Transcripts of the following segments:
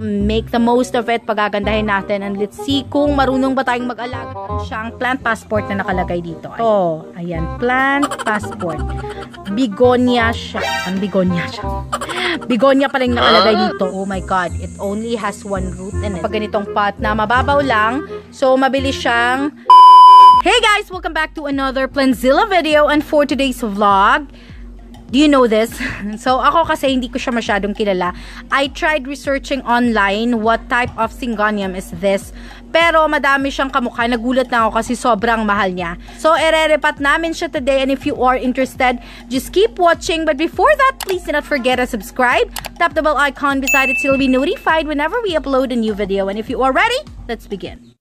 make the most of it, pagagandahin natin, and let's see kung marunong ba tayong mag-alaga. Siyang plant passport na nakalagay dito. Oh, ayan, plant passport. Begonia siya. Ang begonia siya. Begonia pa rin nakalagay dito. Oh my God, it only has one root in it. Pag ganitong pot na mababaw lang, so mabilis siyang... Hey guys, welcome back to another Plantzilla video, and for today's vlog, do you know this? So, ako kasi hindi ko siya masyadong kilala. I tried researching online what type of Syngonium is this. Pero madami siyang kamukha. Nagulat na ako kasi sobrang mahal niya. So, ere-repat namin siya today. And if you are interested, just keep watching. But before that, please do not forget to subscribe. Tap the bell icon beside it so you'll be notified whenever we upload a new video. And if you are ready, let's begin.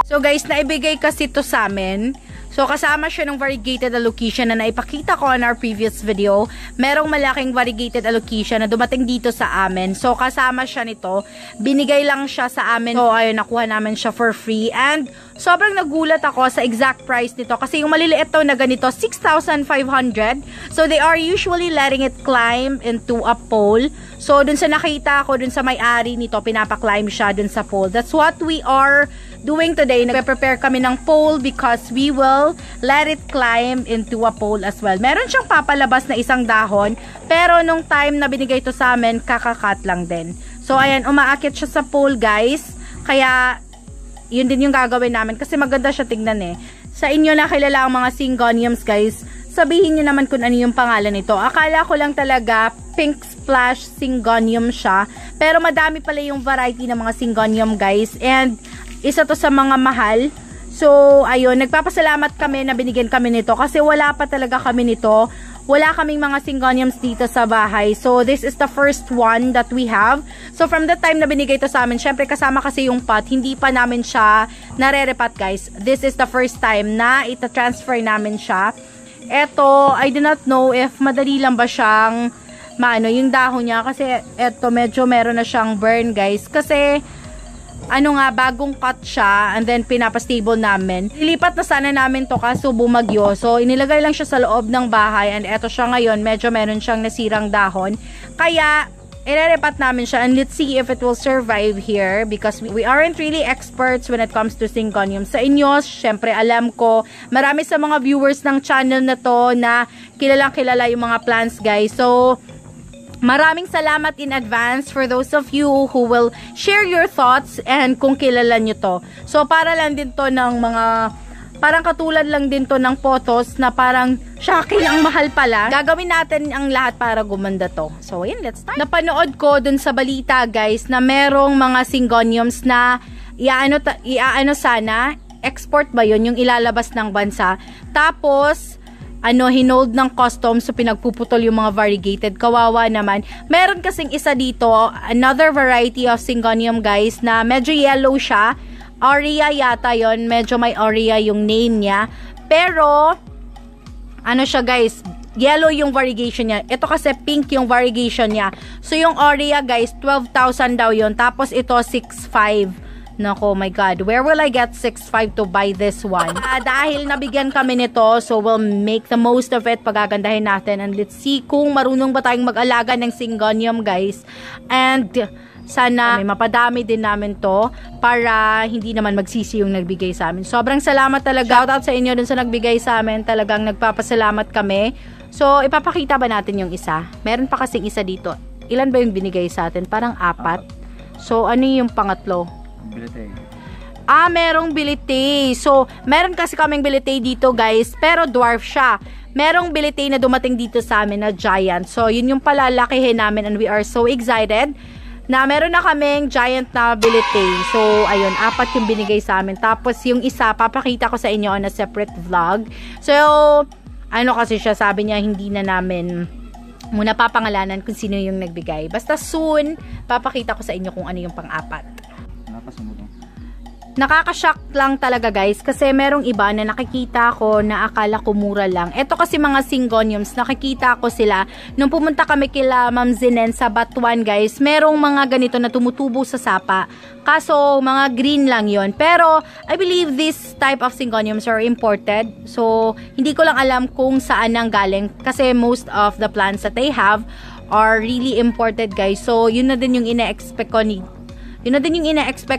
So guys, naibigay kasi to sa amin. So kasama siya ng variegated alocasia na naipakita ko on our previous video. Merong malaking variegated alocasia na dumating dito sa amin. So kasama siya nito. Binigay lang siya sa amin. So ayun, nakuha namin siya for free. And sobrang nagulat ako sa exact price nito. Kasi yung maliliit to na ganito, 6,500. So they are usually letting it climb into a pole. So dun sa nakita ko, dun sa may-ari nito, pinapaklimb siya dun sa pole. That's what we are doing today. Nagpe-prepare kami ng pole because we will let it climb into a pole as well. Meron siyang papalabas na isang dahon, pero nung time na binigay ito sa amin, kakakat lang din. So ayan, umaakit siya sa pole guys. Kaya yun din yung gagawin namin kasi maganda siya tingnan eh. Sa inyo na kilala ang mga Syngoniums guys, sabihin nyo naman kung ano yung pangalan nito. Akala ko lang talaga Pink Splash Syngonium siya, pero madami pala yung variety ng mga Syngonium guys, and isa to sa mga mahal. So ayun, nagpapasalamat kami na binigyan kami nito kasi wala pa talaga kami nito. Wala kaming mga Syngoniums dito sa bahay. So this is the first one that we have. So from the time na binigay to sa amin, syempre kasama kasi yung pot, hindi pa namin siya nare-repat guys. This is the first time na ita-transfer namin siya. Eto, I do not know if madali lang ba siyang maano yung dahon niya kasi eto medyo meron na siyang burn guys. Kasi ano nga, bagong cut siya and then pinapastable namin. Ilipat na sana namin to kaso bumagyo. So inilagay lang siya sa loob ng bahay and eto siya ngayon, medyo meron siyang nasirang dahon. Kaya irerepat namin siya and let's see if it will survive here because we aren't really experts when it comes to Syngonium. Sa inyo, syempre alam ko, marami sa mga viewers ng channel na to na kilalang kilala yung mga plants guys. So maraming salamat in advance for those of you who will share your thoughts and kung kilala nyo to. So para lang din to ng mga, parang katulad lang din to ng photos na parang shocking, ang mahal pala. Gagawin natin ang lahat para gumanda to. So yun, let's start. Napanood ko dun sa balita guys na merong mga Syngoniums na iaano sana, export ba yun, yung ilalabas ng bansa. Tapos hinold ng customs, so pinagpuputol yung mga variegated. Kawawa naman. Meron kasing isa dito, another variety of Syngonium guys, na medyo yellow siya. Aurea yata yon, medyo may aurea yung name niya. Pero, ano siya guys, yellow yung variegation niya. Ito kasi pink yung variegation niya. So yung aurea guys, 12,000 daw yon. Tapos ito, 6,500. Nako, my God. Where will I get 6,500 to buy this one? Dahil nabigyan kami nito, so we'll make the most of it. Pagagandahin natin. And let's see kung marunong ba tayong mag-alaga ng Syngonium, guys. And sana may mapadami din namin to para hindi naman magsisi yung nagbigay sa amin. Sobrang salamat talaga. Shout out sa inyo dun sa nagbigay sa amin. Talagang nagpapasalamat kami. So, ipapakita ba natin yung isa? Meron pa kasing isa dito. Ilan ba yung binigay sa atin? Parang 4. So, ano yung pangatlo? Bilite. Merong bilite. So, meron kasi kaming bilite dito guys, pero dwarf siya. Merong bilite na dumating dito sa amin na giant. So, yun yung palalakihin namin and we are so excited na meron na kaming giant na bilite. So, ayun, 4 yung binigay sa amin. Tapos, yung isa, papakita ko sa inyo on a separate vlog. So, ano kasi siya, sabi niya, hindi na namin muna papangalanan kung sino yung nagbigay. Basta soon, papakita ko sa inyo kung ano yung pang-4. Nakaka-shock lang talaga guys kasi merong iba na nakikita ko na akala ko mura lang. Ito kasi mga syngoniums, nakikita ko sila nung pumunta kami kila Ma'am Zinen sa Batuan guys. Merong mga ganito na tumutubo sa sapa. Kaso mga green lang yon. Pero I believe this type of syngoniums are imported. So hindi ko lang alam kung saan nang galing kasi most of the plants that they have are really imported guys. So yun na din yung ina-expect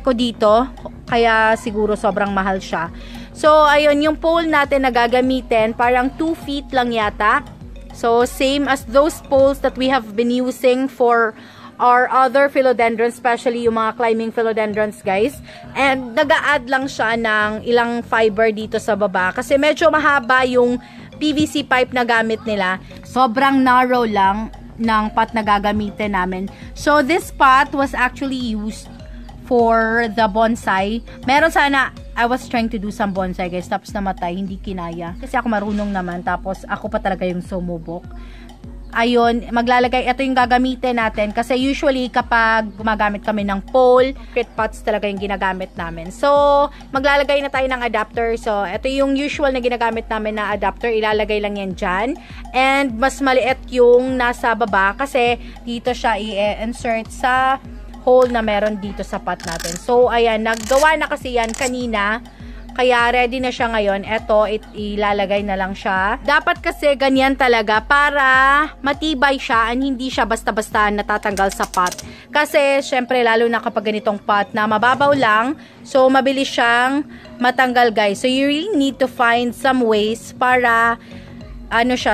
ko dito. Kaya siguro sobrang mahal siya. So, ayun, yung pole natin na gagamitin, parang 2 feet lang yata. So, same as those poles that we have been using for our other philodendrons, especially yung mga climbing philodendrons, guys. And, nag-a-add lang siya ng ilang fiber dito sa baba. Kasi medyo mahaba yung PVC pipe na gamit nila. Sobrang narrow lang ng pot na gagamitin namin. So, this pot was actually used for the bonsai. Meron sana, I was trying to do some bonsai guys, tapos namatay, hindi kinaya. Kasi ako marunong naman, tapos ako pa talaga yung sumubok. Ayun, maglalagay, ito yung gagamitin natin. Kasi usually, kapag gumagamit kami ng pole, concrete pots talaga yung ginagamit namin. So, maglalagay na tayo ng adapter. So, ito yung usual na ginagamit namin na adapter. Ilalagay lang yan dyan. And, mas maliit yung nasa baba kasi dito siya i-insert sa hole na meron dito sa pot natin. So, ayan, naggawa na kasi yan kanina. Kaya, ready na siya ngayon. Ito, ilalagay na lang siya. Dapat kasi ganyan talaga para matibay siya and hindi siya basta-basta natatanggal sa pot. Kasi, syempre, lalo na kapag ganitong pot na mababaw lang, so, mabilis siyang matanggal, guys. So, you really need to find some ways para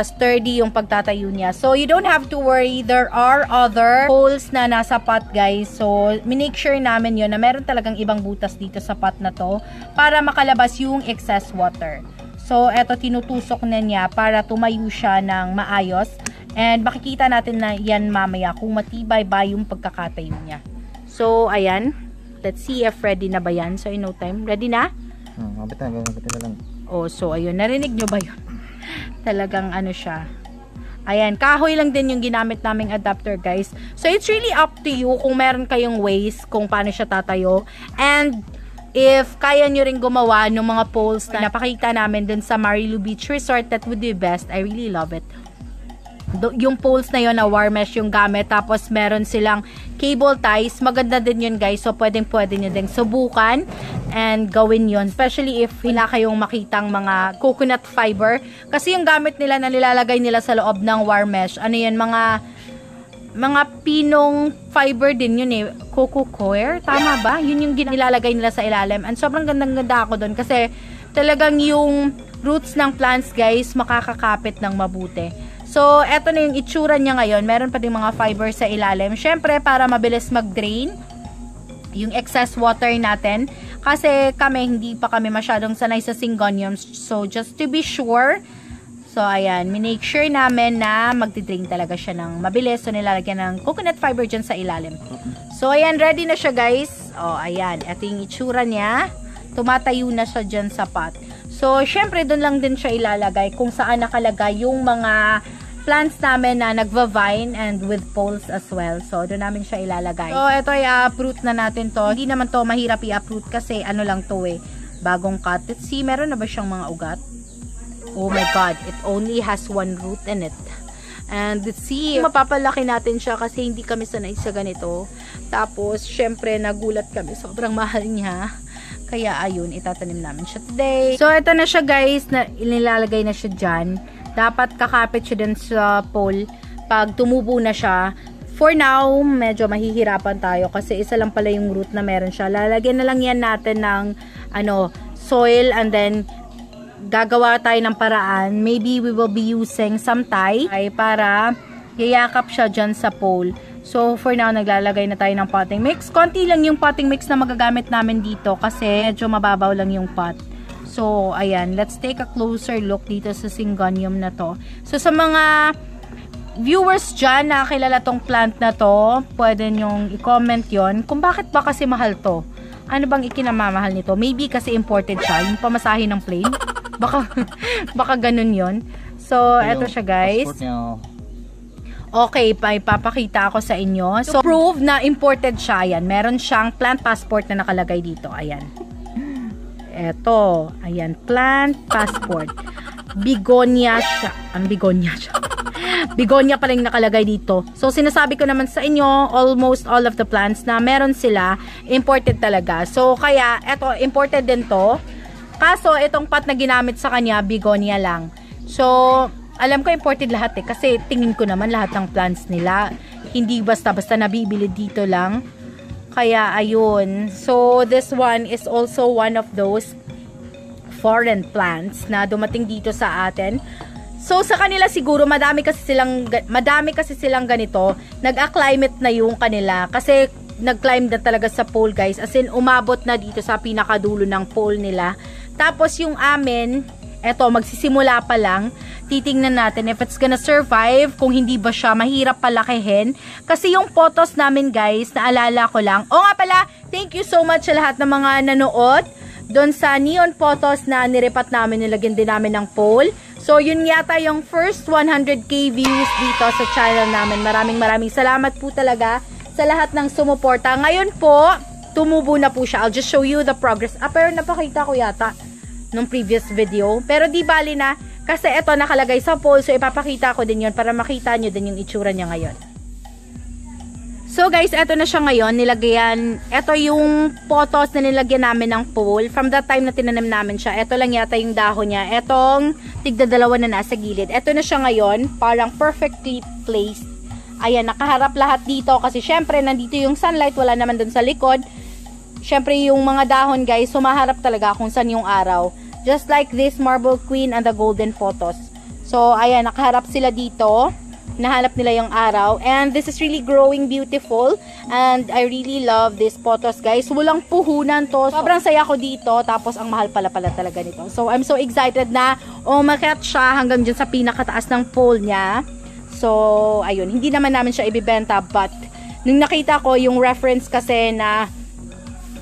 sturdy yung pagtatayo niya. So, you don't have to worry. There are other holes na nasa pot, guys. So, minake sure namin yun na meron talagang ibang butas dito sa pot na to para makalabas yung excess water. So, eto, tinutusok na niya para tumayo siya ng maayos. And, makikita natin na yan mamaya kung matibay ba yung pagkakatayo niya. So, ayan. Let's see if ready na ba yan. So, in no time. Ready na? Mabit na lang. Oh, so, ayun. Narinig nyo ba yun? Talagang siya. Ayan, kahoy lang din yung ginamit naming adapter, guys. So, it's really up to you kung meron kayong ways kung paano siya tatayo. And, if kaya nyo rin gumawa ng mga poles na napakita namin dun sa Marilu Beach Resort, that would be best. I really love it. Yung poles na yon na wire mesh yung gamit. Tapos, meron silang cable ties. Maganda din yun, guys. So, pwede nyo din subukan and gawin yon. Especially if wala kayong makitang mga coconut fiber. Kasi yung gamit nila na nilalagay nila sa loob ng wire mesh, mga pinong fiber din yun eh. Coco coir, tama ba? Yun yung nilalagay nila sa ilalim. And sobrang gandang-ganda ako doon kasi talagang yung roots ng plants, guys, makakakapit ng mabuti. So, eto na yung itsura niya ngayon. Meron pa din mga fiber sa ilalim. Syempre, para mabilis mag-drain yung excess water natin. Kasi hindi pa kami masyadong sanay sa syngoniums. So, just to be sure, so, ayan, minake sure namin na magdi-drain talaga siya ng mabilis. So, nilalagyan ng coconut fiber dyan sa ilalim. So, ayan, ready na siya, guys. O, ayan, eto yung itsura niya. Tumatayo na siya dyan sa pot. So, syempre, doon lang din siya ilalagay kung saan nakalagay yung mga plants namin na nagva-vine and with poles as well. So, doon namin siya ilalagay. So, ito ay uproot na natin to. Hindi naman to mahirap i-uproot kasi lang to eh. Bagong cut. Let's see, meron na ba siyang mga ugat? Oh my God, it only has 1 root in it. And let's see, mapapalaki natin siya kasi hindi kami sanay sa ganito. Tapos, syempre, nagulat kami. Sobrang mahal niya. Kaya, ayun, itatanim namin siya today. So, ito na siya, guys. Inilalagay na siya dyan. Dapat kakapit siya din sa pole pag tumubo na siya. For now, medyo mahihirapan tayo kasi isa lang pala yung root na meron siya. Lalagyan na lang yan natin ng soil and then gagawa tayo ng paraan. Maybe we will be using some tie para yayakap siya dyan sa pole. So, for now, naglalagay na tayo ng potting mix. Konti lang yung potting mix na magagamit namin dito kasi medyo mababaw lang yung pot. So, ayan. Let's take a closer look dito sa syngonium na to. So, sa mga viewers dyan na kilala tong plant na to, pwede nyong i-comment yon kung bakit ba kasi mahal to. Ano bang ikinamamahal nito? Maybe kasi imported siya. Yung pamasahe ng plane. Baka ganun yon. So, eto siya, guys. Okay, ipapakita ako sa inyo. So, prove na imported siya. Ayan. Meron siyang plant passport na nakalagay dito. Ayan. Eto, ayan, plant passport. Begonia siya. Ang begonia siya. Begonia pa rin nakalagay dito. So, sinasabi ko naman sa inyo, almost all of the plants na meron sila, imported talaga. So, kaya, eto, imported din to. Kaso, itong pot na ginamit sa kanya, begonia lang. So, alam ko imported lahat eh. Kasi, tingin ko naman lahat ng plants nila. Hindi basta-basta nabibili dito lang. Kaya, ayun. So, this one is also one of those foreign plants na dumating dito sa atin. So, sa kanila siguro, madami kasi silang ganito. Nag-acclimate na yung kanila. Kasi, nag-climb na talaga sa pole, guys. As in, umabot na dito sa pinakadulo ng pole nila. Tapos, yung amin, eto, magsisimula pa lang. Titingnan natin if it's gonna survive, kung hindi ba siya mahirap palakihin. Kasi yung photos namin, guys, naalala ko lang. O nga pala, thank you so much sa lahat ng mga nanood doon sa neon photos na nirepat namin, nilagyan din namin ng poll. So, yun yata yung first 100k views dito sa channel namin. Maraming salamat po talaga sa lahat ng sumuporta. Ngayon po, tumubo na po siya. I'll just show you the progress. Pero napakita ko yata nung previous video. Pero di bali na, kasi ito nakalagay sa poll. So, ipapakita ko din yun para makita nyo din yung itsura niya ngayon. So guys, eto na siya ngayon, nilagyan, eto yung photos na nilagyan namin ng poll from that time na tinanim namin siya. Eto lang yata yung dahon niya, etong tigdadalawa na nasa gilid. Eto na siya ngayon, parang perfectly placed. Ayan, nakaharap lahat dito kasi syempre nandito yung sunlight, wala naman dun sa likod. Syempre yung mga dahon guys, sumaharap talaga kung saan yung araw. Just like this Marble Queen and the Golden Photos. So ayan, nakaharap sila dito. Nahanap nila yung araw, and this is really growing beautiful, and I really love these photos guys. Walang puhunan to, sobrang saya ko dito, tapos ang mahal pala talaga nito. So I'm so excited na umakyat siya hanggang dyan sa pinakataas ng pole niya. So ayun, hindi naman namin siya ibibenta, but nung nakita ko yung reference kasi na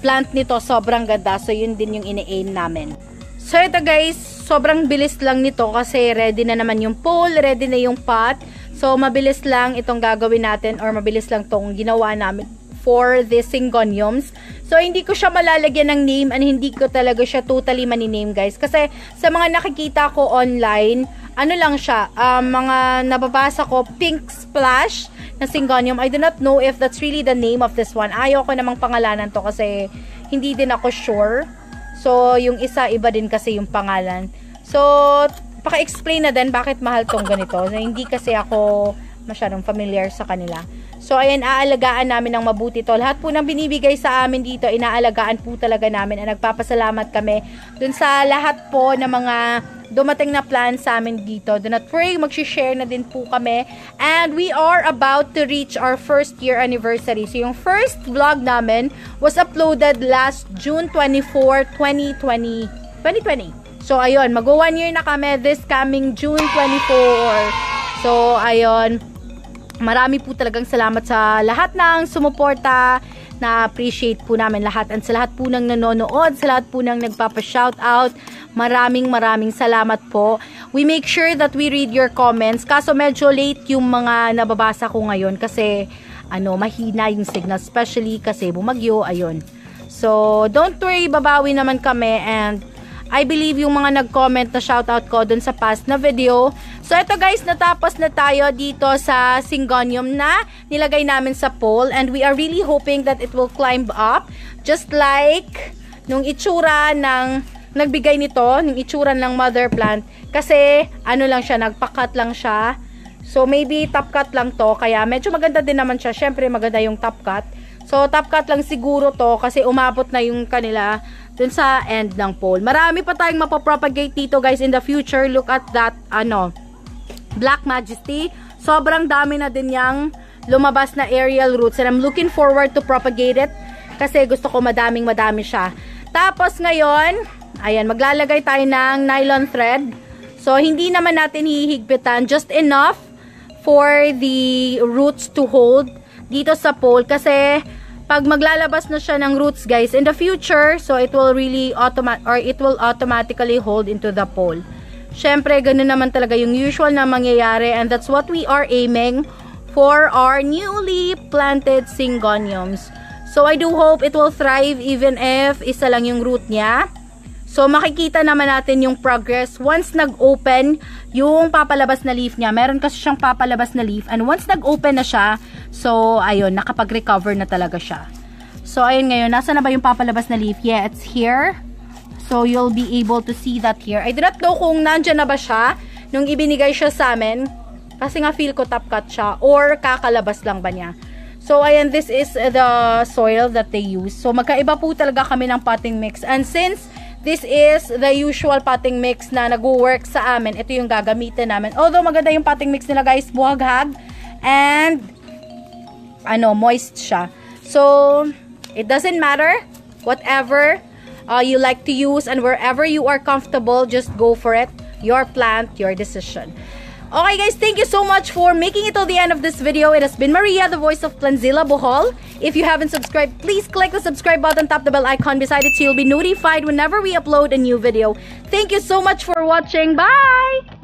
plant nito, sobrang ganda, so yun din yung ini-aim namin. So ito guys, sobrang bilis lang nito kasi ready na naman yung pole, ready na yung pot. So, mabilis lang itong gagawin natin or mabilis lang itong ginawa namin for the syngoniums. So, hindi ko siya malalagyan ng name and hindi ko talaga siya totally maniname guys. Kasi sa mga nakikita ko online, ano lang siya, mga nababasa ko, pink splash na syngonium. I do not know if that's really the name of this one. Ayaw ko namang pangalanan to kasi hindi din ako sure. So, yung isa, iba din kasi yung pangalan. So, paka-explain na din bakit mahal tong ganito. So, hindi kasi ako masyadong familiar sa kanila. So, ayan, aalagaan namin ng mabuti to. Lahat po ng binibigay sa amin dito, inaalagaan po talaga namin. At nagpapasalamat kami dun sa lahat po ng mga dumating na plan sa amin dito. Do not worry, mag-share na din po kami. And we are about to reach our first year anniversary. So, yung first vlog namin was uploaded last June 24, 2020. So, ayun, mag-1 year na kami this coming June 24. So, ayun, marami po talagang salamat sa lahat ng sumuporta. Na-appreciate po namin lahat. And sa lahat po ng nanonood, sa lahat po ng nagpapa-shoutout, maraming salamat po. We make sure that we read your comments. Kaso medyo late yung mga nababasa ko ngayon kasi, mahina yung signal. Especially kasi bumagyo, ayun. So, don't worry, babawi naman kami. And I believe yung mga nag-comment na shoutout ko dun sa past na video. So, ito guys, natapos na tayo dito sa syngonium na nilagay namin sa pole. And we are really hoping that it will climb up. Just like nung itsura ng nagbigay nito, nung itsura ng mother plant. Kasi, lang siya, nagpakat lang siya. So, maybe top cut lang to. Kaya, medyo maganda din naman siya. Syempre, maganda yung top cut. So, top cut lang siguro to kasi umabot na yung kanila dun sa end ng pole. Marami pa tayong mapapropagate dito guys in the future. Look at that, Black Majesty. Sobrang dami na din yung lumabas na aerial roots. And I'm looking forward to propagate it kasi gusto ko madami siya. Tapos ngayon, ayan, maglalagay tayo ng nylon thread. So, hindi naman natin hihigpitan. Just enough for the roots to hold dito sa pole kasi pag maglalabas na siya ng roots guys in the future, so it will really automatically hold into the pole. Syempre ganun naman talaga yung usual na mangyayari, and that's what we are aiming for our newly planted syngoniums. So I do hope it will thrive even if isa lang yung root niya. So, makikita naman natin yung progress once nag-open yung papalabas na leaf niya. Meron kasi siyang papalabas na leaf. And once nag-open na siya, so, ayun, nakapag-recover na talaga siya. So, ayun ngayon, nasa na ba yung papalabas na leaf? Yeah, it's here. So, you'll be able to see that here. I do not know kung nandyan na ba siya nung ibinigay siya sa amin. Kasi nga feel ko top cut siya. Or kakalabas lang ba niya. So, ayan, this is the soil that they use. So, magkaiba po talaga kami ng potting mix. And since this is the usual potting mix na nag-work sa amin, ito yung gagamitin namin. Although, maganda yung potting mix nila, guys. Buhaghag. And, moist siya. So, it doesn't matter. Whatever you like to use and wherever you are comfortable, just go for it. Your plant, your decision. Okay guys, thank you so much for making it till the end of this video. It has been Maria, the voice of Planzilla Bohol. If you haven't subscribed, please click the subscribe button, tap the bell icon beside it so you'll be notified whenever we upload a new video. Thank you so much for watching. Bye!